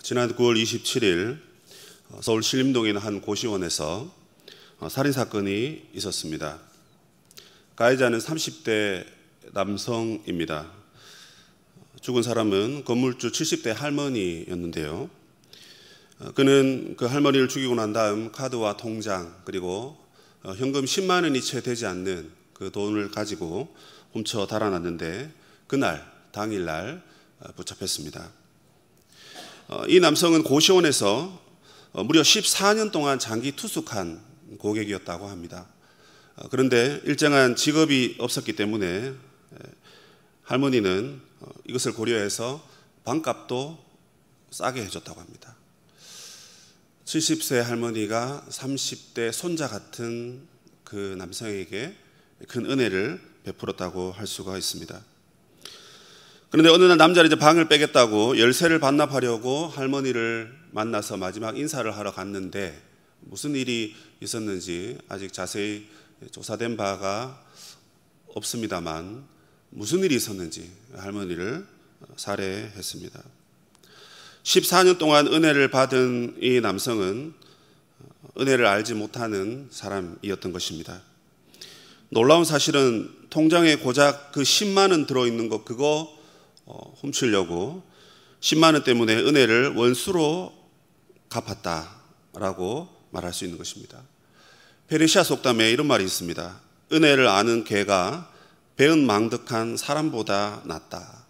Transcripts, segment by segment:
지난 9월 27일 서울 신림동에 있는 한 고시원에서 살인사건이 있었습니다. 가해자는 30대 남성입니다. 죽은 사람은 건물주 70대 할머니였는데요. 그는 그 할머니를 죽이고 난 다음 카드와 통장 그리고 현금 10만 원이 채 되지 않는 그 돈을 가지고 훔쳐 달아났는데 당일날 붙잡혔습니다. 이 남성은 고시원에서 무려 14년 동안 장기 투숙한 고객이었다고 합니다. 그런데 일정한 직업이 없었기 때문에 할머니는 이것을 고려해서 방값도 싸게 해줬다고 합니다. 70세 할머니가 30대 손자 같은 그 남성에게 큰 은혜를 베풀었다고 할 수가 있습니다. 그런데 어느 날 남자는 이제 방을 빼겠다고 열쇠를 반납하려고 할머니를 만나서 마지막 인사를 하러 갔는데 무슨 일이 있었는지 아직 자세히 조사된 바가 없습니다만 무슨 일이 있었는지 할머니를 살해했습니다. 14년 동안 은혜를 받은 이 남성은 은혜를 알지 못하는 사람이었던 것입니다. 놀라운 사실은 통장에 고작 그 10만 원 들어있는 것 그거 훔치려고 10만 원 때문에 은혜를 원수로 갚았다라고 말할 수 있는 것입니다. 페르시아 속담에 이런 말이 있습니다. 은혜를 아는 개가 배은망덕한 사람보다 낫다.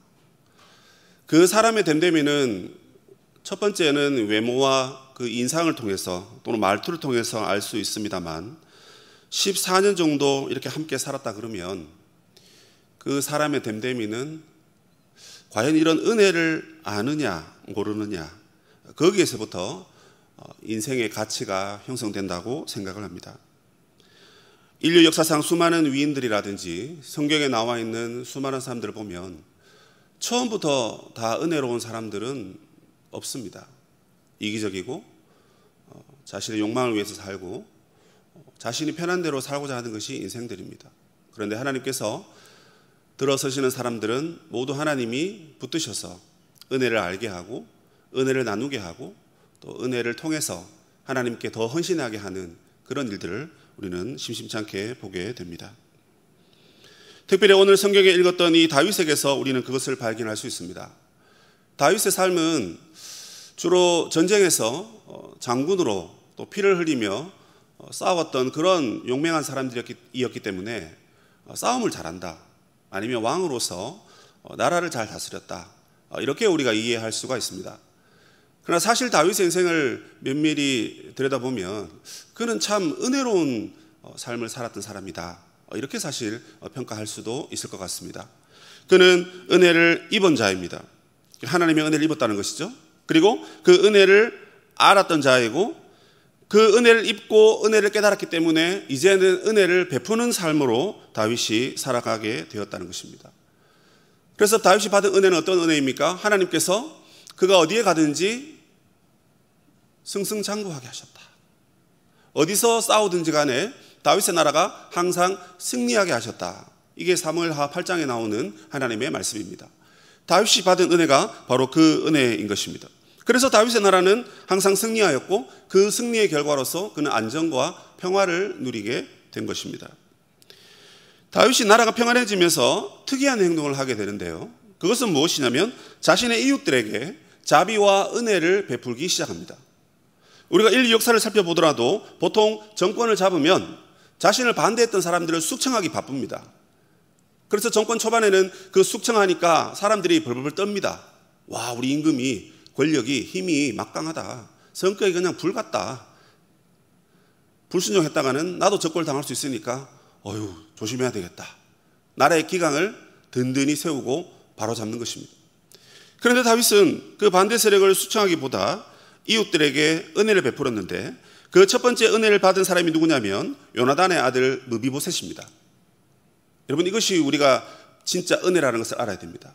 그 사람의 됨됨이는 첫 번째는 외모와 그 인상을 통해서 또는 말투를 통해서 알 수 있습니다만 14년 정도 이렇게 함께 살았다 그러면 그 사람의 됨됨이는 과연 이런 은혜를 아느냐 모르느냐 거기에서부터 인생의 가치가 형성된다고 생각을 합니다. 인류 역사상 수많은 위인들이라든지 성경에 나와 있는 수많은 사람들을 보면 처음부터 다 은혜로운 사람들은 없습니다. 이기적이고 자신의 욕망을 위해서 살고 자신이 편한 대로 살고자 하는 것이 인생들입니다. 그런데 하나님께서 들어서시는 사람들은 모두 하나님이 붙드셔서 은혜를 알게 하고 은혜를 나누게 하고 또 은혜를 통해서 하나님께 더 헌신하게 하는 그런 일들을 우리는 심심치 않게 보게 됩니다. 특별히 오늘 성경에 읽었던 이 다윗에게서 우리는 그것을 발견할 수 있습니다. 다윗의 삶은 주로 전쟁에서 장군으로 또 피를 흘리며 싸웠던 그런 용맹한 사람들이었기 때문에 싸움을 잘한다 아니면 왕으로서 나라를 잘 다스렸다 이렇게 우리가 이해할 수가 있습니다. 그러나 사실 다윗의 인생을 면밀히 들여다보면 그는 참 은혜로운 삶을 살았던 사람이다 이렇게 사실 평가할 수도 있을 것 같습니다. 그는 은혜를 입은 자입니다. 하나님의 은혜를 입었다는 것이죠. 그리고 그 은혜를 알았던 자이고 그 은혜를 입고 은혜를 깨달았기 때문에 이제는 은혜를 베푸는 삶으로 다윗이 살아가게 되었다는 것입니다. 그래서 다윗이 받은 은혜는 어떤 은혜입니까? 하나님께서 그가 어디에 가든지 승승장구하게 하셨다. 어디서 싸우든지 간에 다윗의 나라가 항상 승리하게 하셨다. 이게 사무엘하 8장에 나오는 하나님의 말씀입니다. 다윗이 받은 은혜가 바로 그 은혜인 것입니다. 그래서 다윗의 나라는 항상 승리하였고 그 승리의 결과로서 그는 안정과 평화를 누리게 된 것입니다. 다윗이 나라가 평안해지면서 특이한 행동을 하게 되는데요. 그것은 무엇이냐면 자신의 이웃들에게 자비와 은혜를 베풀기 시작합니다. 우리가 인류 역사를 살펴보더라도 보통 정권을 잡으면 자신을 반대했던 사람들을 숙청하기 바쁩니다. 그래서 정권 초반에는 그 숙청하니까 사람들이 벌벌 떱니다. 와, 우리 임금이 권력이 힘이 막강하다. 성격이 그냥 불 같다. 불순종했다가는 나도 적골 당할 수 있으니까 어휴 조심해야 되겠다. 나라의 기강을 든든히 세우고 바로잡는 것입니다. 그런데 다윗은 그 반대 세력을 숙청하기보다 이웃들에게 은혜를 베풀었는데 그 첫 번째 은혜를 받은 사람이 누구냐면 요나단의 아들 므비보셋입니다. 여러분 이것이 우리가 진짜 은혜라는 것을 알아야 됩니다.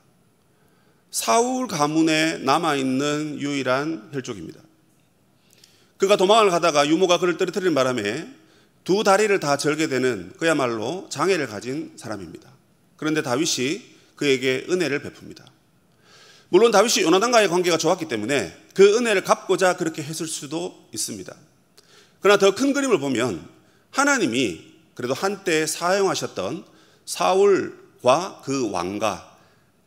사울 가문에 남아있는 유일한 혈족입니다. 그가 도망을 가다가 유모가 그를 떨어뜨리는 바람에 두 다리를 다 절게 되는 그야말로 장애를 가진 사람입니다. 그런데 다윗이 그에게 은혜를 베풉니다. 물론 다윗이 요나단과의 관계가 좋았기 때문에 그 은혜를 갚고자 그렇게 했을 수도 있습니다. 그러나 더 큰 그림을 보면 하나님이 그래도 한때 사용하셨던 사울과 그 왕가,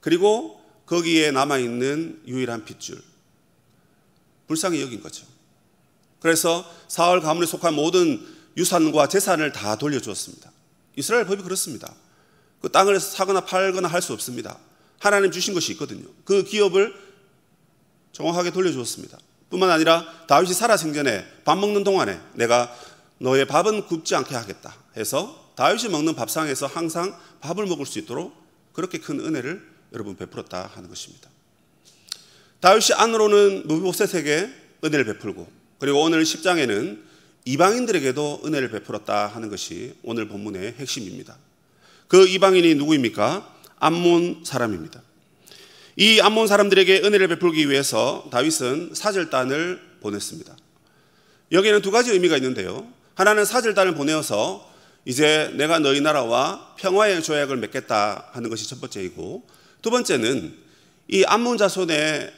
그리고 거기에 남아있는 유일한 핏줄, 불쌍히 여긴 거죠. 그래서 사울 가문에 속한 모든 유산과 재산을 다 돌려주었습니다. 이스라엘 법이 그렇습니다. 그 땅을 사거나 팔거나 할 수 없습니다. 하나님 주신 것이 있거든요. 그 기업을 정확하게 돌려주었습니다. 뿐만 아니라 다윗이 살아생전에 밥 먹는 동안에 내가 너의 밥은 굽지 않게 하겠다 해서 다윗이 먹는 밥상에서 항상 밥을 먹을 수 있도록 그렇게 큰 은혜를 여러분 베풀었다 하는 것입니다. 다윗이 안으로는 무비보셋에게 은혜를 베풀고, 그리고 오늘 10장에는 이방인들에게도 은혜를 베풀었다 하는 것이 오늘 본문의 핵심입니다. 그 이방인이 누구입니까? 암몬 사람입니다. 이 암몬 사람들에게 은혜를 베풀기 위해서 다윗은 사절단을 보냈습니다. 여기에는 두 가지 의미가 있는데요. 하나는 사절단을 보내어서 이제 내가 너희 나라와 평화의 조약을 맺겠다 하는 것이 첫 번째이고, 두 번째는 이 암몬 자손의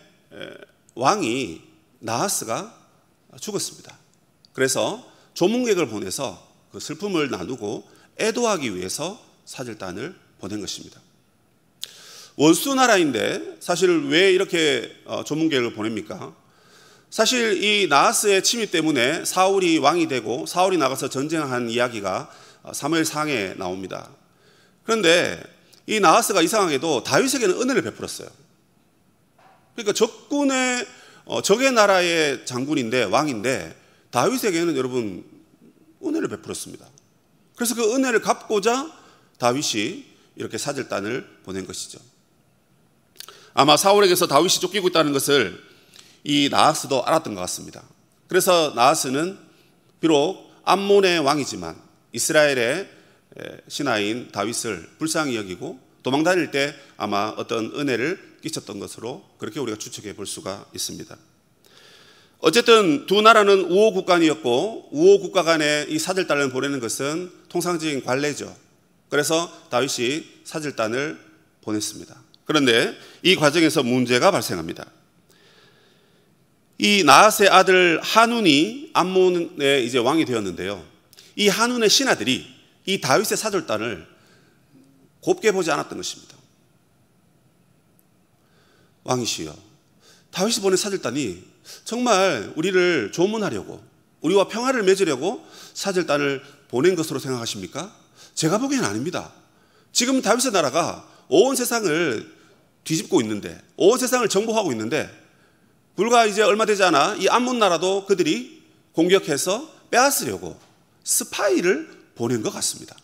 왕이 나하스가 죽었습니다. 그래서 조문객을 보내서 그 슬픔을 나누고 애도하기 위해서 사절단을 보낸 것입니다. 원수 나라인데 사실 왜 이렇게 조문객을 보냅니까? 사실 이 나하스의 침입 때문에 사울이 왕이 되고 사울이 나가서 전쟁한 이야기가 사무엘상에 나옵니다. 그런데 이 나하스가 이상하게도 다윗에게는 은혜를 베풀었어요. 그러니까 적의 나라의 장군인데, 왕인데 다윗에게는 여러분 은혜를 베풀었습니다. 그래서 그 은혜를 갚고자 다윗이 이렇게 사절단을 보낸 것이죠. 아마 사울에게서 다윗이 쫓기고 있다는 것을 이 나하스도 알았던 것 같습니다. 그래서 나하스는 비록 암몬의 왕이지만 이스라엘의 신하인 다윗을 불쌍히 여기고 도망다닐 때 아마 어떤 은혜를 끼쳤던 것으로 그렇게 우리가 추측해 볼 수가 있습니다. 어쨌든 두 나라는 우호 국간이었고 우호 국가 간에 이 사절단을 보내는 것은 통상적인 관례죠. 그래서 다윗이 사절단을 보냈습니다. 그런데 이 과정에서 문제가 발생합니다. 이 나하스의 아들 한운이 암몬의 이제 왕이 되었는데요. 이 한운의 신하들이 이 다윗의 사절단을 곱게 보지 않았던 것입니다. 왕이시여, 다윗이 보낸 사절단이 정말 우리를 조문하려고, 우리와 평화를 맺으려고 사절단을 보낸 것으로 생각하십니까? 제가 보기엔 아닙니다. 지금 다윗의 나라가 온 세상을 뒤집고 있는데, 온 세상을 정복하고 있는데, 불과 이제 얼마 되지 않아 이 암몬 나라도 그들이 공격해서 빼앗으려고 스파이를 보낸 것 같습니다.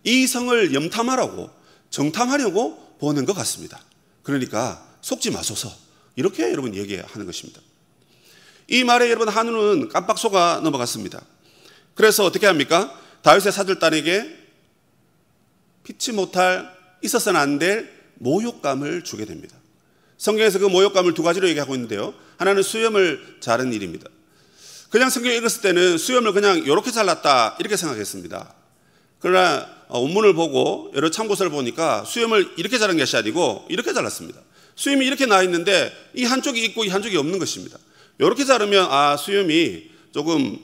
이 성을 염탐하라고, 정탐하려고 보낸 것 같습니다. 그러니까 속지 마소서, 이렇게 여러분 얘기하는 것입니다. 이 말에 여러분 한우는 깜빡 속아 넘어갔습니다. 그래서 어떻게 합니까? 다윗의 사절단에게 피치 못할, 있어서는 안 될 모욕감을 주게 됩니다. 성경에서 그 모욕감을 두 가지로 얘기하고 있는데요. 하나는 수염을 자른 일입니다. 그냥 성경을 읽었을 때는 수염을 그냥 이렇게 잘랐다 이렇게 생각했습니다. 그러나 원문을 보고 여러 참고서를 보니까 수염을 이렇게 자른 것이 아니고 이렇게 잘랐습니다. 수염이 이렇게 나 있는데 이 한쪽이 있고 이 한쪽이 없는 것입니다. 이렇게 자르면 수염이 조금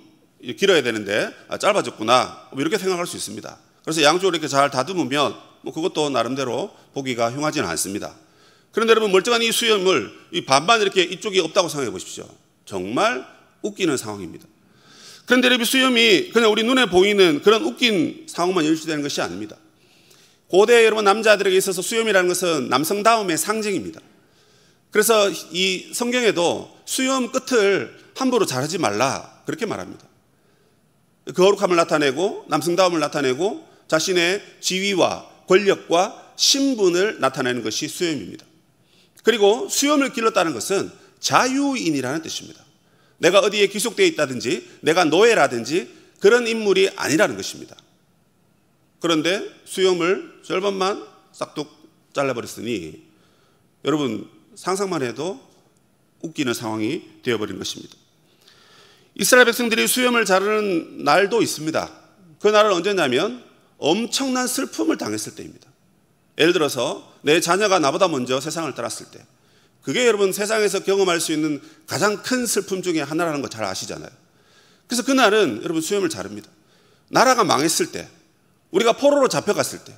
길어야 되는데 짧아졌구나, 이렇게 생각할 수 있습니다. 그래서 양쪽으로 이렇게 잘 다듬으면 그것도 나름대로 보기가 흉하지는 않습니다. 그런데 여러분, 멀쩡한 이 수염을 반반 이렇게 이쪽이 없다고 생각해 보십시오. 정말 웃기는 상황입니다. 그런데 여러분, 수염이 그냥 우리 눈에 보이는 그런 웃긴 상황만 연출되는 것이 아닙니다. 고대 여러분 남자들에게 있어서 수염이라는 것은 남성다움의 상징입니다. 그래서 이 성경에도 수염 끝을 함부로 자르지 말라 그렇게 말합니다. 거룩함을 나타내고 남성다움을 나타내고 자신의 지위와 권력과 신분을 나타내는 것이 수염입니다. 그리고 수염을 길렀다는 것은 자유인이라는 뜻입니다. 내가 어디에 귀속되어 있다든지 내가 노예라든지 그런 인물이 아니라는 것입니다. 그런데 수염을 절반만 싹둑 잘라버렸으니 여러분 상상만 해도 웃기는 상황이 되어버린 것입니다. 이스라엘 백성들이 수염을 자르는 날도 있습니다. 그 날은 언제냐면 엄청난 슬픔을 당했을 때입니다. 예를 들어서 내 자녀가 나보다 먼저 세상을 떠났을 때, 그게 여러분 세상에서 경험할 수 있는 가장 큰 슬픔 중에 하나라는 거 잘 아시잖아요. 그래서 그날은 여러분 수염을 자릅니다. 나라가 망했을 때, 우리가 포로로 잡혀갔을 때,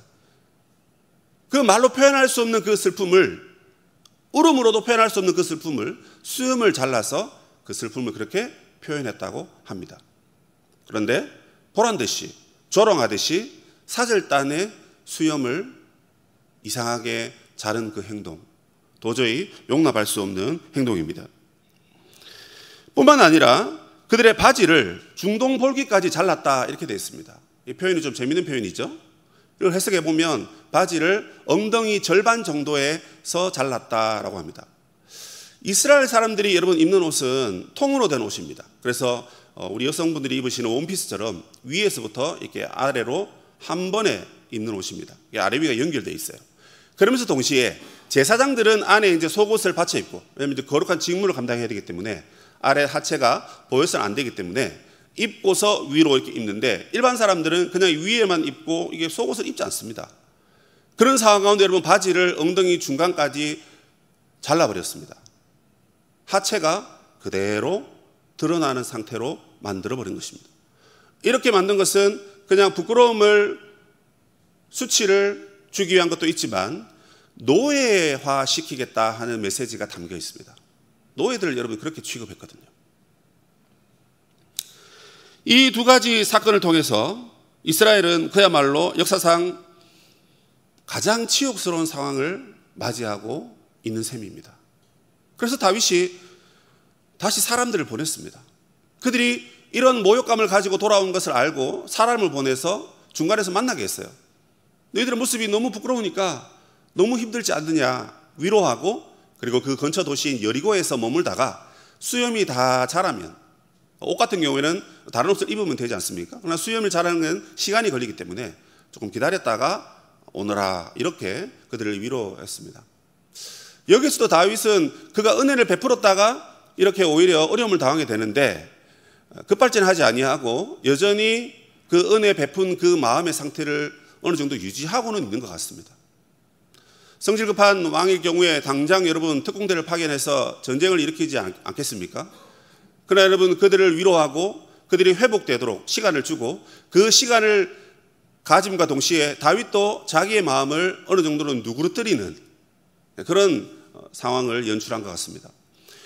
그 말로 표현할 수 없는 그 슬픔을, 울음으로도 표현할 수 없는 그 슬픔을 수염을 잘라서 그 슬픔을 그렇게 표현했다고 합니다. 그런데 보란듯이, 조롱하듯이 사절단의 수염을 이상하게 자른 그 행동, 도저히 용납할 수 없는 행동입니다. 뿐만 아니라 그들의 바지를 중동 볼기까지 잘랐다 이렇게 되어 있습니다. 이 표현이 좀 재미있는 표현이죠. 이걸 해석해 보면 바지를 엉덩이 절반 정도에서 잘랐다라고 합니다. 이스라엘 사람들이 여러분 입는 옷은 통으로 된 옷입니다. 그래서 우리 여성분들이 입으시는 원피스처럼 위에서부터 이렇게 아래로 한 번에 입는 옷입니다. 아래 위가 연결되어 있어요. 그러면서 동시에 제사장들은 안에 이제 속옷을 받쳐 입고, 왜냐하면 이제 거룩한 직무를 감당해야 되기 때문에 아래 하체가 보여서는 안 되기 때문에 입고서 위로 이렇게 입는데, 일반 사람들은 그냥 위에만 입고 이게 속옷을 입지 않습니다. 그런 상황 가운데 여러분 바지를 엉덩이 중간까지 잘라버렸습니다. 하체가 그대로 드러나는 상태로 만들어버린 것입니다. 이렇게 만든 것은 그냥 부끄러움을, 수치를 주기 위한 것도 있지만 노예화 시키겠다 하는 메시지가 담겨 있습니다. 노예들을 여러분 그렇게 취급했거든요. 이 두 가지 사건을 통해서 이스라엘은 그야말로 역사상 가장 치욕스러운 상황을 맞이하고 있는 셈입니다. 그래서 다윗이 다시 사람들을 보냈습니다. 그들이 이런 모욕감을 가지고 돌아온 것을 알고 사람을 보내서 중간에서 만나게 했어요. 너희들의 모습이 너무 부끄러우니까 너무 힘들지 않느냐 위로하고, 그리고 그 근처 도시인 여리고에서 머물다가 수염이 다 자라면, 옷 같은 경우에는 다른 옷을 입으면 되지 않습니까? 그러나 수염을 자라는 건 시간이 걸리기 때문에 조금 기다렸다가 오너라, 이렇게 그들을 위로했습니다. 여기서도 다윗은 그가 은혜를 베풀었다가 이렇게 오히려 어려움을 당하게 되는데 급발진하지 아니하고 여전히 그 은혜 베푼 그 마음의 상태를 어느 정도 유지하고는 있는 것 같습니다. 성질 급한 왕일 경우에 당장 여러분 특공대를 파견해서 전쟁을 일으키지 않겠습니까? 그러나 여러분 그들을 위로하고 그들이 회복되도록 시간을 주고, 그 시간을 가짐과 동시에 다윗도 자기의 마음을 어느 정도는 누그러뜨리는 그런 상황을 연출한 것 같습니다.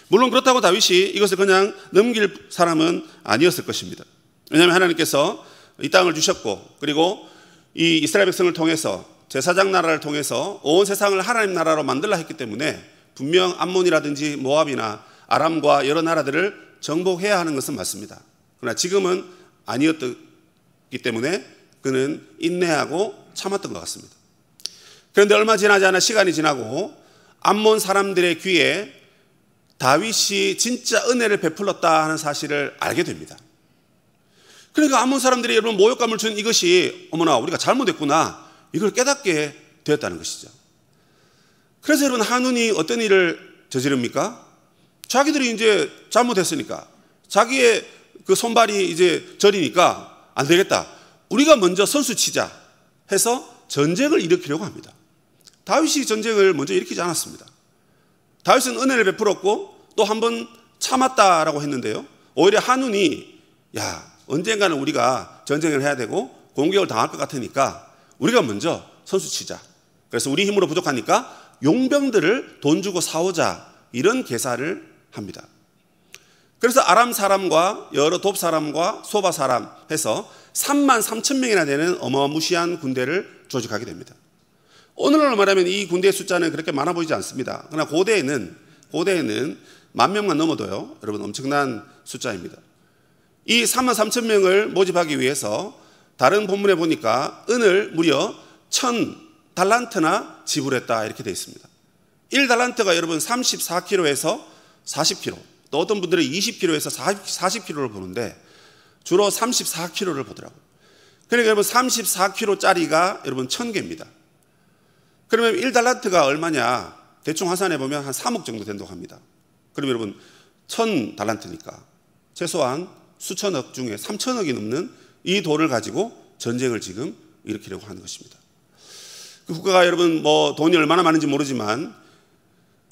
물론 그렇다고 다윗이 이것을 그냥 넘길 사람은 아니었을 것입니다. 왜냐하면 하나님께서 이 땅을 주셨고, 그리고 이 이스라엘 백성을 통해서, 제사장 나라를 통해서 온 세상을 하나님 나라로 만들라 했기 때문에 분명 암몬이라든지 모압이나 아람과 여러 나라들을 정복해야 하는 것은 맞습니다. 그러나 지금은 아니었기 때문에 그는 인내하고 참았던 것 같습니다. 그런데 얼마 지나지 않아 시간이 지나고 암몬 사람들의 귀에 다윗이 진짜 은혜를 베풀었다 하는 사실을 알게 됩니다. 그러니까 암몬 사람들이 여러분 모욕감을 준 이것이, 어머나 우리가 잘못했구나, 이걸 깨닫게 되었다는 것이죠. 그래서 여러분 한눈이 어떤 일을 저지릅니까? 자기들이 이제 잘못했으니까, 자기의 그 손발이 이제 저리니까 안 되겠다, 우리가 먼저 선수 치자 해서 전쟁을 일으키려고 합니다. 다윗이 전쟁을 먼저 일으키지 않았습니다. 다윗은 은혜를 베풀었고 또 한 번 참았다라고 했는데요, 오히려 한눈이 야 언젠가는 우리가 전쟁을 해야 되고 공격을 당할 것 같으니까 우리가 먼저 선수 치자, 그래서 우리 힘으로 부족하니까 용병들을 돈 주고 사오자, 이런 계산을 합니다. 그래서 아람 사람과 여러 돕 사람과 소바 사람 해서 3만 3천 명이나 되는 어마무시한 군대를 조직하게 됩니다. 오늘날로 말하면 이 군대의 숫자는 그렇게 많아 보이지 않습니다. 그러나 고대에는 10,000명만 넘어도요 여러분 엄청난 숫자입니다. 이 3만 3천 명을 모집하기 위해서 다른 본문에 보니까 은을 무려 1,000달란트나 지불했다 이렇게 되어 있습니다. 1달란트가 여러분 34kg에서 40kg, 또 어떤 분들은 20kg에서 40kg를 보는데 주로 34kg를 보더라고요. 그러니까 여러분 34kg짜리가 여러분 1,000개입니다. 그러면 1달란트가 얼마냐? 대충 환산해 보면 한 3억 정도 된다고 합니다. 그럼 여러분 1,000달란트니까 최소한 수천억 중에 3천억이 넘는 이 돈을 가지고 전쟁을 지금 일으키려고 하는 것입니다. 그 국가가 여러분 뭐 돈이 얼마나 많은지 모르지만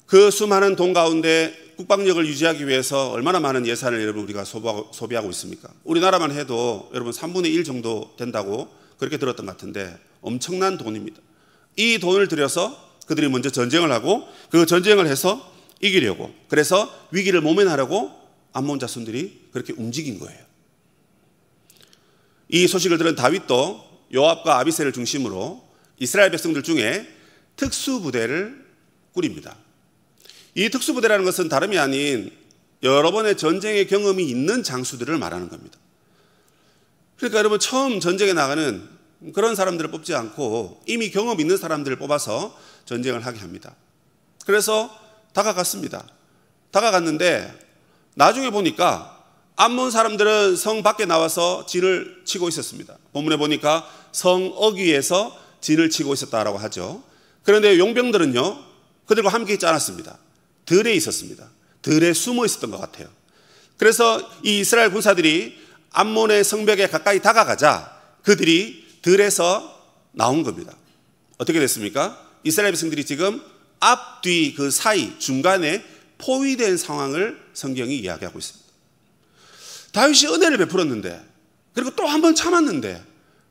그 수많은 돈 가운데 국방력을 유지하기 위해서 얼마나 많은 예산을 여러분 우리가 소비하고 있습니까? 우리나라만 해도 여러분 3분의 1 정도 된다고 그렇게 들었던 것 같은데 엄청난 돈입니다. 이 돈을 들여서 그들이 먼저 전쟁을 하고 그 전쟁을 해서 이기려고, 그래서 위기를 모면하려고 암몬 자손들이 그렇게 움직인 거예요. 이 소식을 들은 다윗도 요압과 아비새를 중심으로 이스라엘 백성들 중에 특수부대를 꾸립니다. 이 특수부대라는 것은 다름이 아닌 여러 번의 전쟁의 경험이 있는 장수들을 말하는 겁니다. 그러니까 여러분, 처음 전쟁에 나가는 그런 사람들을 뽑지 않고 이미 경험 있는 사람들을 뽑아서 전쟁을 하게 합니다. 그래서 다가갔습니다. 다가갔는데 나중에 보니까 암몬 사람들은 성 밖에 나와서 진을 치고 있었습니다. 본문에 보니까 성 어귀에서 진을 치고 있었다라고 하죠. 그런데 용병들은요, 그들과 함께 있지 않았습니다. 들에 있었습니다. 들에 숨어 있었던 것 같아요. 그래서 이 이스라엘 군사들이 암몬의 성벽에 가까이 다가가자 그들이 들에서 나온 겁니다. 어떻게 됐습니까? 이스라엘 백성들이 지금 앞뒤 그 사이 중간에 포위된 상황을 성경이 이야기하고 있습니다. 다윗이 은혜를 베풀었는데, 그리고 또 한 번 참았는데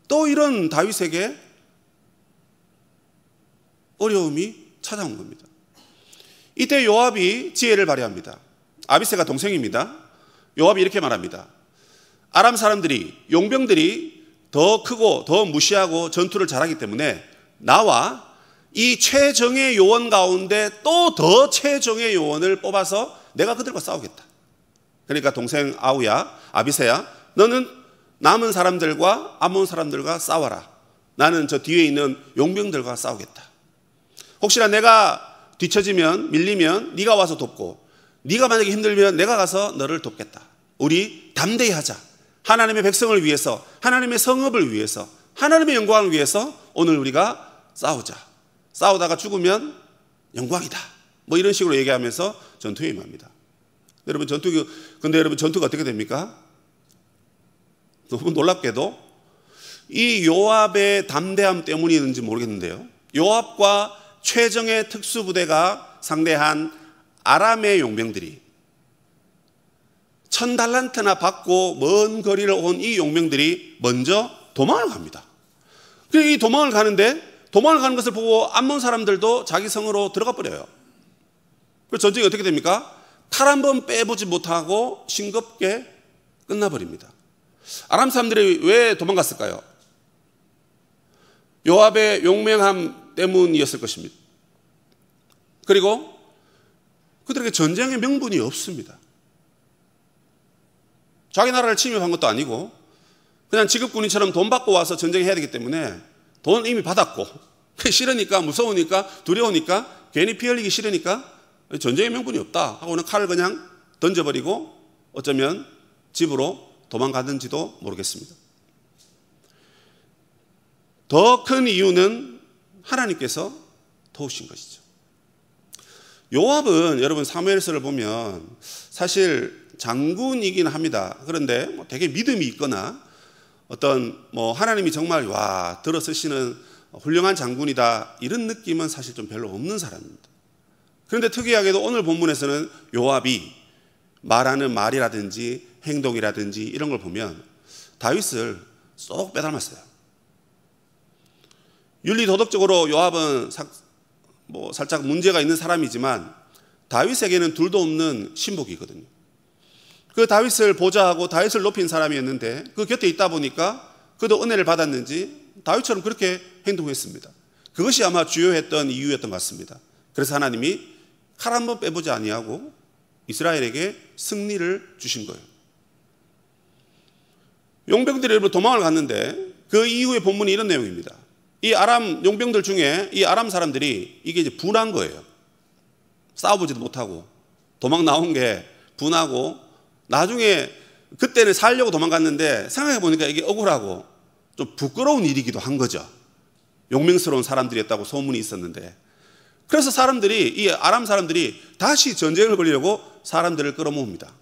또 이런 다윗에게 어려움이 찾아온 겁니다. 이때 요압이 지혜를 발휘합니다. 아비새가 동생입니다. 요압이 이렇게 말합니다. 아람 사람들이, 용병들이 더 크고 더 무시하고 전투를 잘하기 때문에 나와 이 최정예 요원 가운데 또 더 최정예 요원을 뽑아서 내가 그들과 싸우겠다. 그러니까 동생 아비새야, 너는 남은 사람들과 암몬 사람들과 싸워라. 나는 저 뒤에 있는 용병들과 싸우겠다. 혹시나 내가 뒤처지면, 밀리면 네가 와서 돕고, 네가 만약에 힘들면 내가 가서 너를 돕겠다. 우리 담대히 하자. 하나님의 백성을 위해서, 하나님의 성읍을 위해서, 하나님의 영광을 위해서 오늘 우리가 싸우자. 싸우다가 죽으면 영광이다. 뭐 이런 식으로 얘기하면서 전투에 임합니다. 근데 여러분, 전투가 어떻게 됩니까? 너무 놀랍게도 이 요압의 담대함 때문이었는지 모르겠는데요, 요압과 최정예 특수부대가 상대한 아람의 용병들이 1000달란트나 받고 먼 거리를 온 이 용병들이 먼저 도망을 갑니다. 그래서 이 도망을 가는 것을 보고 암몬 사람들도 자기 성으로 들어가 버려요. 그래서 전쟁이 어떻게 됩니까? 칼 한 번 빼보지 못하고 싱겁게 끝나버립니다. 아람 사람들이 왜 도망갔을까요? 요압의 용맹함 때문이었을 것입니다. 그리고 그들에게 전쟁의 명분이 없습니다. 자기 나라를 침입한 것도 아니고 그냥 지급군인처럼 돈 받고 와서 전쟁해야 되기 때문에 돈을 이미 받았고, 싫으니까, 무서우니까, 두려우니까, 괜히 피 흘리기 싫으니까 전쟁의 명분이 없다 하고는 칼을 그냥 던져버리고 어쩌면 집으로 도망가는지도 모르겠습니다. 더 큰 이유는 하나님께서 도우신 것이죠. 요압은 여러분 사무엘서를 보면 사실 장군이긴 합니다. 그런데 되게 믿음이 있거나 어떤 하나님이 정말 들어 쓰시는 훌륭한 장군이다 이런 느낌은 사실 좀 별로 없는 사람입니다. 그런데 특이하게도 오늘 본문에서는 요압이 말하는 말이라든지 행동이라든지 이런 걸 보면 다윗을 쏙 빼닮았어요. 윤리도덕적으로 요압은 살짝 문제가 있는 사람이지만 다윗에게는 둘도 없는 신복이거든요. 그 다윗을 보좌하고 다윗을 높인 사람이었는데 그 곁에 있다 보니까 그도 은혜를 받았는지 다윗처럼 그렇게 행동했습니다. 그것이 아마 주요했던 이유였던 것 같습니다. 그래서 하나님이 칼 한 번 빼보지 아니하고 이스라엘에게 승리를 주신 거예요. 용병들이 여러분 도망을 갔는데 그 이후의 본문이 이런 내용입니다. 이 아람 용병들 중에 이 아람 사람들이 이게 이제 분한 거예요. 싸워보지도 못하고 도망 나온 게 분하고, 나중에 그때는 살려고 도망갔는데 생각해 보니까 이게 억울하고 좀 부끄러운 일이기도 한 거죠. 용맹스러운 사람들이었다고 소문이 있었는데, 그래서 이 아람 사람들이 다시 전쟁을 벌이려고 사람들을 끌어모읍니다.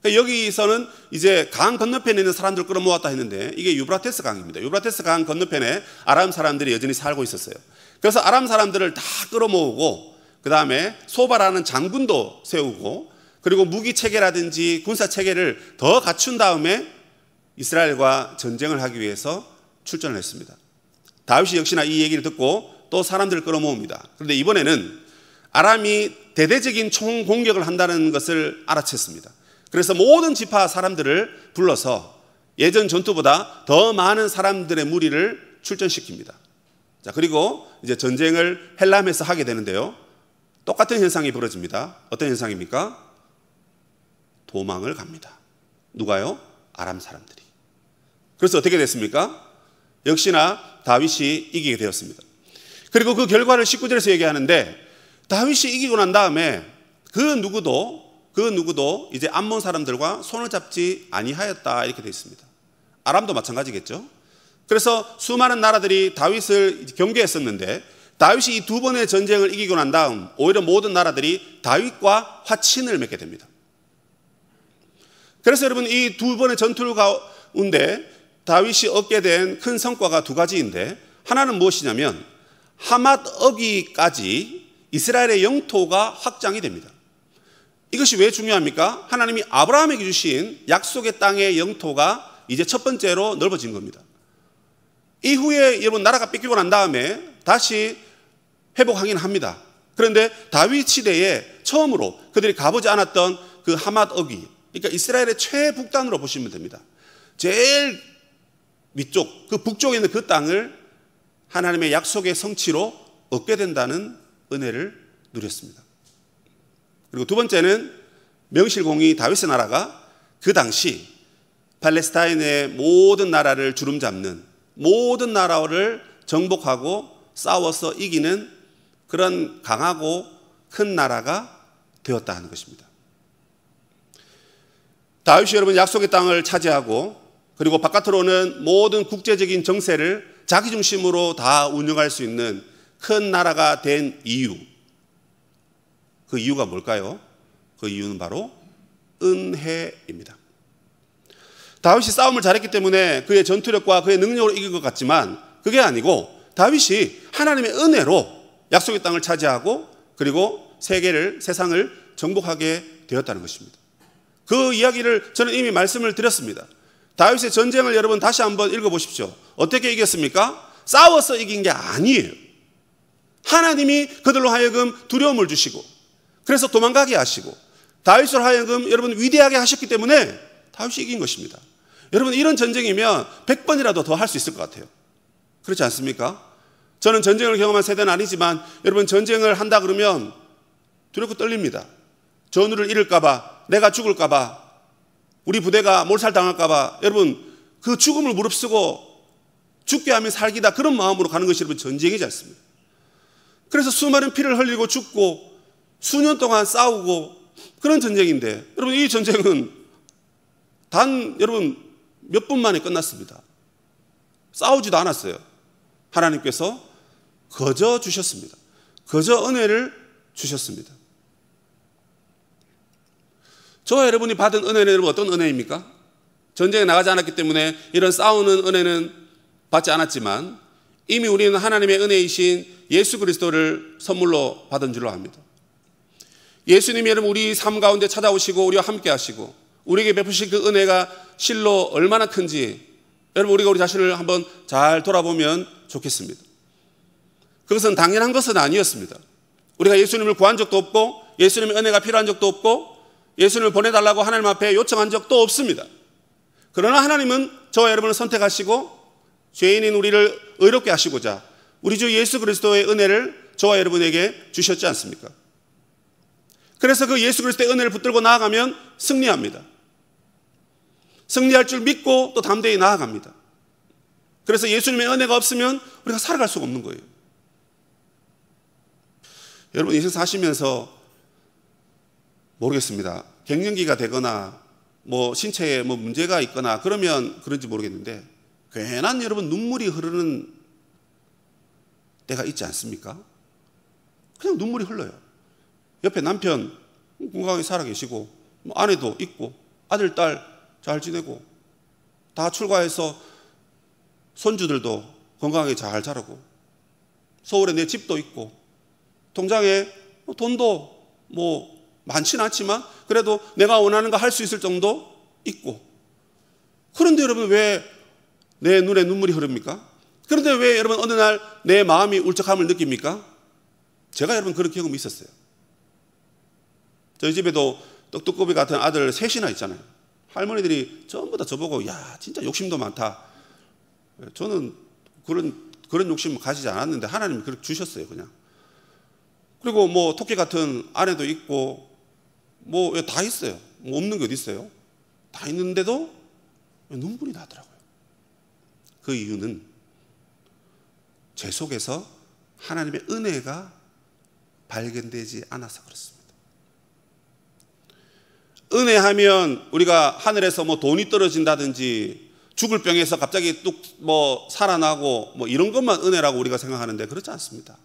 여기서는 이제 강 건너편에 있는 사람들을 끌어모았다 했는데 이게 유브라테스 강입니다. 유브라테스 강 건너편에 아람 사람들이 여전히 살고 있었어요. 그래서 아람 사람들을 다 끌어모으고 그 다음에 소바라는 장군도 세우고, 그리고 무기 체계라든지 군사 체계를 더 갖춘 다음에 이스라엘과 전쟁을 하기 위해서 출전을 했습니다. 다윗이 역시나 이 얘기를 듣고 또 사람들을 끌어모읍니다. 그런데 이번에는 아람이 대대적인 총공격을 한다는 것을 알아챘습니다. 그래서 모든 지파 사람들을 불러서 예전 전투보다 더 많은 사람들의 무리를 출전시킵니다. 자, 그리고 이제 전쟁을 헬람에서 하게 되는데요. 똑같은 현상이 벌어집니다. 어떤 현상입니까? 도망을 갑니다. 누가요? 아람 사람들이. 그래서 어떻게 됐습니까? 역시나 다윗이 이기게 되었습니다. 그리고 그 결과를 19절에서 얘기하는데, 다윗이 이기고 난 다음에 그 누구도 이제 암몬 사람들과 손을 잡지 아니하였다, 이렇게 되어 있습니다. 아람도 마찬가지겠죠. 그래서 수많은 나라들이 다윗을 경계했었는데, 다윗이 이 두 번의 전쟁을 이기고 난 다음 오히려 모든 나라들이 다윗과 화친을 맺게 됩니다. 그래서 여러분, 이 두 번의 전투 가운데 다윗이 얻게 된 큰 성과가 두 가지인데, 하나는 무엇이냐면 하맛 어기까지 이스라엘의 영토가 확장이 됩니다. 이것이 왜 중요합니까? 하나님이 아브라함에게 주신 약속의 땅의 영토가 이제 첫 번째로 넓어진 겁니다. 이후에 여러분, 나라가 뺏기고 난 다음에 다시 회복하긴 합니다. 그런데 다윗 시대에 처음으로 그들이 가보지 않았던 그 하맛 어기, 그러니까 이스라엘의 최북단으로 보시면 됩니다. 제일 위쪽, 그 북쪽에 있는 그 땅을 하나님의 약속의 성취로 얻게 된다는 은혜를 누렸습니다. 그리고 두 번째는 명실공히 다윗의 나라가 그 당시 팔레스타인의 모든 나라를 주름잡는, 모든 나라를 정복하고 싸워서 이기는 그런 강하고 큰 나라가 되었다 하는 것입니다. 다윗이 여러분 약속의 땅을 차지하고, 그리고 바깥으로는 모든 국제적인 정세를 자기 중심으로 다 운영할 수 있는 큰 나라가 된 이유, 그 이유가 뭘까요? 그 이유는 바로 은혜입니다. 다윗이 싸움을 잘했기 때문에 그의 전투력과 그의 능력으로 이긴 것 같지만 그게 아니고, 다윗이 하나님의 은혜로 약속의 땅을 차지하고 그리고 세상을 정복하게 되었다는 것입니다. 그 이야기를 저는 이미 말씀을 드렸습니다. 다윗의 전쟁을 여러분 다시 한번 읽어보십시오. 어떻게 이겼습니까? 싸워서 이긴 게 아니에요. 하나님이 그들로 하여금 두려움을 주시고, 그래서 도망가게 하시고, 다윗으로 하여금 여러분 위대하게 하셨기 때문에 다윗이 이긴 것입니다. 여러분, 이런 전쟁이면 100번이라도 더 할 수 있을 것 같아요. 그렇지 않습니까? 저는 전쟁을 경험한 세대는 아니지만 여러분, 전쟁을 한다 그러면 두렵고 떨립니다. 전우를 잃을까봐, 내가 죽을까봐, 우리 부대가 몰살당할까봐, 여러분 그 죽음을 무릅쓰고 죽게 하면 살기다, 그런 마음으로 가는 것이 여러분 전쟁이지 않습니까? 그래서 수많은 피를 흘리고 죽고 수년 동안 싸우고 그런 전쟁인데, 여러분 이 전쟁은 단 여러분 몇 분 만에 끝났습니다. 싸우지도 않았어요. 하나님께서 거저 주셨습니다. 거저 은혜를 주셨습니다. 저와 여러분이 받은 은혜는 여러분 어떤 은혜입니까? 전쟁에 나가지 않았기 때문에 이런 싸우는 은혜는 받지 않았지만, 이미 우리는 하나님의 은혜이신 예수 그리스도를 선물로 받은 줄로 압니다. 예수님이 여러분 우리 삶 가운데 찾아오시고 우리와 함께 하시고 우리에게 베푸신 그 은혜가 실로 얼마나 큰지 여러분 우리가 우리 자신을 한번 잘 돌아보면 좋겠습니다. 그것은 당연한 것은 아니었습니다. 우리가 예수님을 구한 적도 없고 예수님의 은혜가 필요한 적도 없고 예수님을 보내달라고 하나님 앞에 요청한 적도 없습니다. 그러나 하나님은 저와 여러분을 선택하시고 죄인인 우리를 의롭게 하시고자 우리 주 예수 그리스도의 은혜를 저와 여러분에게 주셨지 않습니까? 그래서 그 예수 그리스도의 은혜를 붙들고 나아가면 승리합니다. 승리할 줄 믿고 또 담대히 나아갑니다. 그래서 예수님의 은혜가 없으면 우리가 살아갈 수가 없는 거예요. 여러분 인생 사시면서 모르겠습니다. 갱년기가 되거나 뭐 신체에 뭐 문제가 있거나 그러면 그런지 모르겠는데 괜한 여러분 눈물이 흐르는 때가 있지 않습니까? 그냥 눈물이 흘러요. 옆에 남편 건강하게 살아계시고 뭐 아내도 있고 아들, 딸 잘 지내고 다 출가해서 손주들도 건강하게 잘 자라고 서울에 내 집도 있고 통장에 돈도 뭐 많지는 않지만 그래도 내가 원하는 거 할 수 있을 정도 있고, 그런데 여러분 왜 내 눈에 눈물이 흐릅니까? 그런데 왜 여러분 어느 날 내 마음이 울적함을 느낍니까? 제가 여러분 그런 경험이 있었어요. 저희 집에도 떡두꺼비 같은 아들 셋이나 있잖아요. 할머니들이 전부 다 저보고 야 진짜 욕심도 많다. 저는 그런 욕심 가지지 않았는데 하나님이 그렇게 주셨어요. 그냥. 그리고 뭐 토끼 같은 아내도 있고 뭐 다 있어요. 뭐 없는 게 어디 있어요? 다 있는데도 눈물이 나더라고요. 그 이유는 제 속에서 하나님의 은혜가 발견되지 않아서 그렇습니다. 은혜하면 우리가 하늘에서 뭐 돈이 떨어진다든지 죽을 병에서 갑자기 뚝 뭐 살아나고 뭐 이런 것만 은혜라고 우리가 생각하는데 그렇지 않습니다.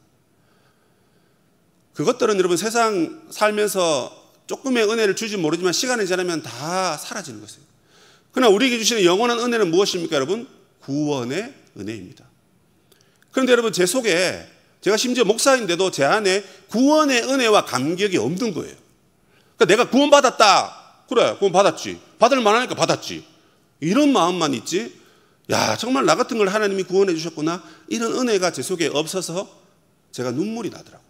그것들은 여러분 세상 살면서 조금의 은혜를 주지 모르지만 시간이 지나면 다 사라지는 것이에요. 그러나 우리에게 주시는 영원한 은혜는 무엇입니까, 여러분? 구원의 은혜입니다. 그런데 여러분 제 속에 제가 심지어 목사인데도 제 안에 구원의 은혜와 감격이 없는 거예요. 그러니까 내가 구원받았다. 그래, 구원받았지. 받을 만하니까 받았지. 이런 마음만 있지. 야, 정말 나 같은 걸 하나님이 구원해 주셨구나. 이런 은혜가 제 속에 없어서 제가 눈물이 나더라고요.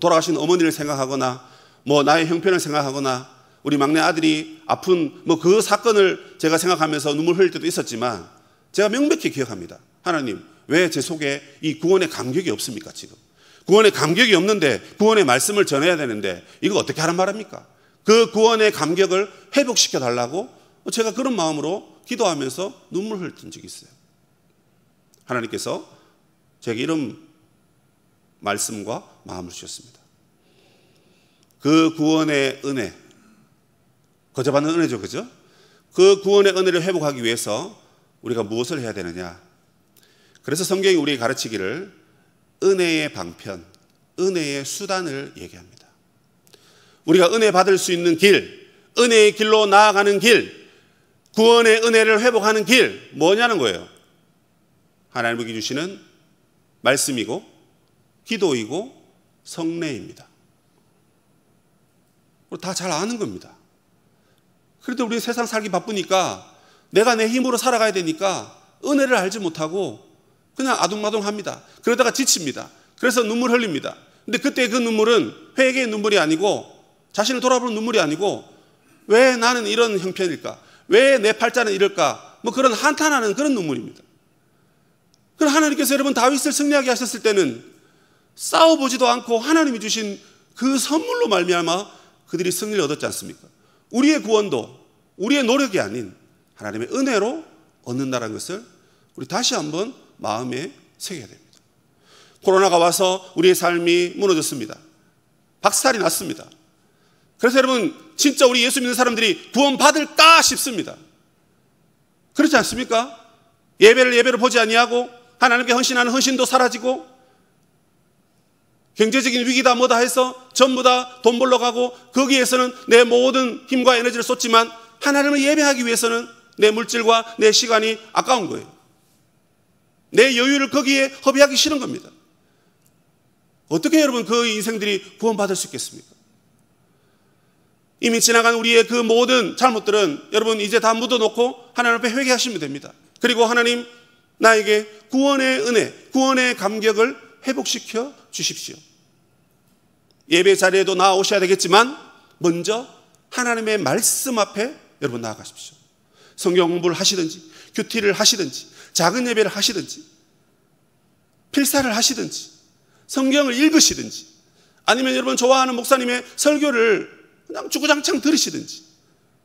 돌아가신 어머니를 생각하거나 뭐 나의 형편을 생각하거나 우리 막내 아들이 아픈 뭐 그 사건을 제가 생각하면서 눈물 흘릴 때도 있었지만 제가 명백히 기억합니다. 하나님, 왜 제 속에 이 구원의 감격이 없습니까? 지금 구원의 감격이 없는데 구원의 말씀을 전해야 되는데 이거 어떻게 하란 말입니까? 그 구원의 감격을 회복시켜 달라고 제가 그런 마음으로 기도하면서 눈물 흘린 적이 있어요. 하나님께서 제게 이런 말씀과 마음을 주셨습니다. 그 구원의 은혜, 거저 받는 은혜죠, 그죠? 그 구원의 은혜를 회복하기 위해서 우리가 무엇을 해야 되느냐? 그래서 성경이 우리에게 가르치기를 은혜의 방편, 은혜의 수단을 얘기합니다. 우리가 은혜 받을 수 있는 길, 은혜의 길로 나아가는 길, 구원의 은혜를 회복하는 길, 뭐냐는 거예요. 하나님께 주시는 말씀이고 기도이고 성례입니다. 다 잘 아는 겁니다. 그런데 우리 세상 살기 바쁘니까 내가 내 힘으로 살아가야 되니까 은혜를 알지 못하고 그냥 아둥바둥합니다. 그러다가 지칩니다. 그래서 눈물 흘립니다. 근데 그때 그 눈물은 회개의 눈물이 아니고 자신을 돌아보는 눈물이 아니고 왜 나는 이런 형편일까? 왜 내 팔자는 이럴까? 뭐 그런 한탄하는 그런 눈물입니다. 그럼 하나님께서 여러분 다윗을 승리하게 하셨을 때는 싸워보지도 않고 하나님이 주신 그 선물로 말미암아 그들이 승리를 얻었지 않습니까? 우리의 구원도 우리의 노력이 아닌 하나님의 은혜로 얻는다는 것을 우리 다시 한번 마음에 새겨야 됩니다. 코로나가 와서 우리의 삶이 무너졌습니다. 박살이 났습니다. 그래서 여러분 진짜 우리 예수 믿는 사람들이 구원받을까 싶습니다. 그렇지 않습니까? 예배를 보지 아니하고 하나님께 헌신하는 헌신도 사라지고 경제적인 위기다 뭐다 해서 전부 다 돈 벌러 가고 거기에서는 내 모든 힘과 에너지를 쏟지만 하나님을 예배하기 위해서는 내 물질과 내 시간이 아까운 거예요. 내 여유를 거기에 허비하기 싫은 겁니다. 어떻게 여러분 그 인생들이 구원받을 수 있겠습니까? 이미 지나간 우리의 그 모든 잘못들은 여러분 이제 다 묻어놓고 하나님 앞에 회개하시면 됩니다. 그리고 하나님 나에게 구원의 은혜, 구원의 감격을 회복시켜 주십시오. 예배 자리에도 나오셔야 되겠지만 먼저 하나님의 말씀 앞에 여러분 나아가십시오. 성경 공부를 하시든지 큐티를 하시든지 작은 예배를 하시든지 필사를 하시든지 성경을 읽으시든지 아니면 여러분 좋아하는 목사님의 설교를 그냥 주구장창 들으시든지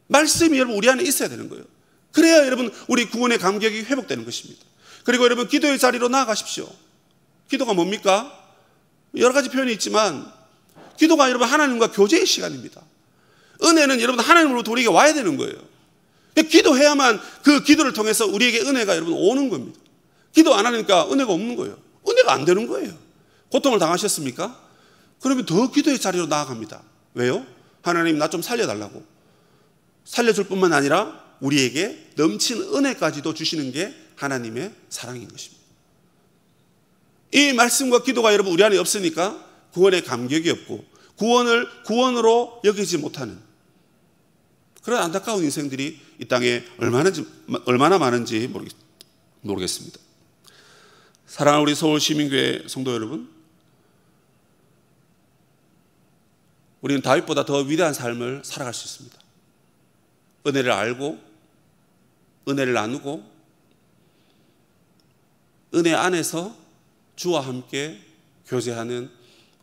말씀이 여러분 우리 안에 있어야 되는 거예요. 그래야 여러분 우리 구원의 감격이 회복되는 것입니다. 그리고 여러분 기도의 자리로 나아가십시오. 기도가 뭡니까? 여러 가지 표현이 있지만 기도가 여러분 하나님과 교제의 시간입니다. 은혜는 여러분 하나님으로부터 우리에게 와야 되는 거예요. 기도해야만 그 기도를 통해서 우리에게 은혜가 여러분 오는 겁니다. 기도 안 하니까 은혜가 없는 거예요. 은혜가 안 되는 거예요. 고통을 당하셨습니까? 그러면 더 기도의 자리로 나아갑니다. 왜요? 하나님 나 좀 살려달라고. 살려줄 뿐만 아니라 우리에게 넘친 은혜까지도 주시는 게 하나님의 사랑인 것입니다. 이 말씀과 기도가 여러분 우리 안에 없으니까 구원의 감격이 없고 구원을 구원으로 여기지 못하는 그런 안타까운 인생들이 이 땅에 얼마나 많은지 모르겠습니다. 사랑하는 우리 서울시민교회 성도 여러분, 우리는 다윗보다 더 위대한 삶을 살아갈 수 있습니다. 은혜를 알고 은혜를 나누고 은혜 안에서 주와 함께 교제하는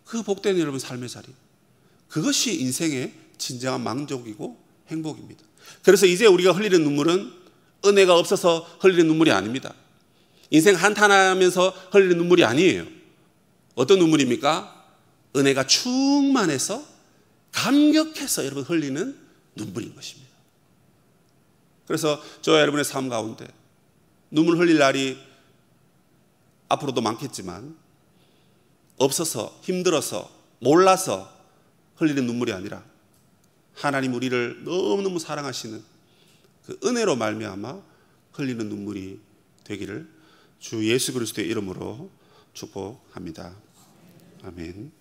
그 복된 여러분 삶의 자리, 그것이 인생의 진정한 만족이고 행복입니다. 그래서 이제 우리가 흘리는 눈물은 은혜가 없어서 흘리는 눈물이 아닙니다. 인생 한탄하면서 흘리는 눈물이 아니에요. 어떤 눈물입니까? 은혜가 충만해서 감격해서 여러분 흘리는 눈물인 것입니다. 그래서 저와 여러분의 삶 가운데 눈물 흘릴 날이 앞으로도 많겠지만 없어서 힘들어서 몰라서 흘리는 눈물이 아니라 하나님 우리를 너무너무 사랑하시는 그 은혜로 말미암아 흘리는 눈물이 되기를 주 예수 그리스도의 이름으로 축복합니다. 아멘.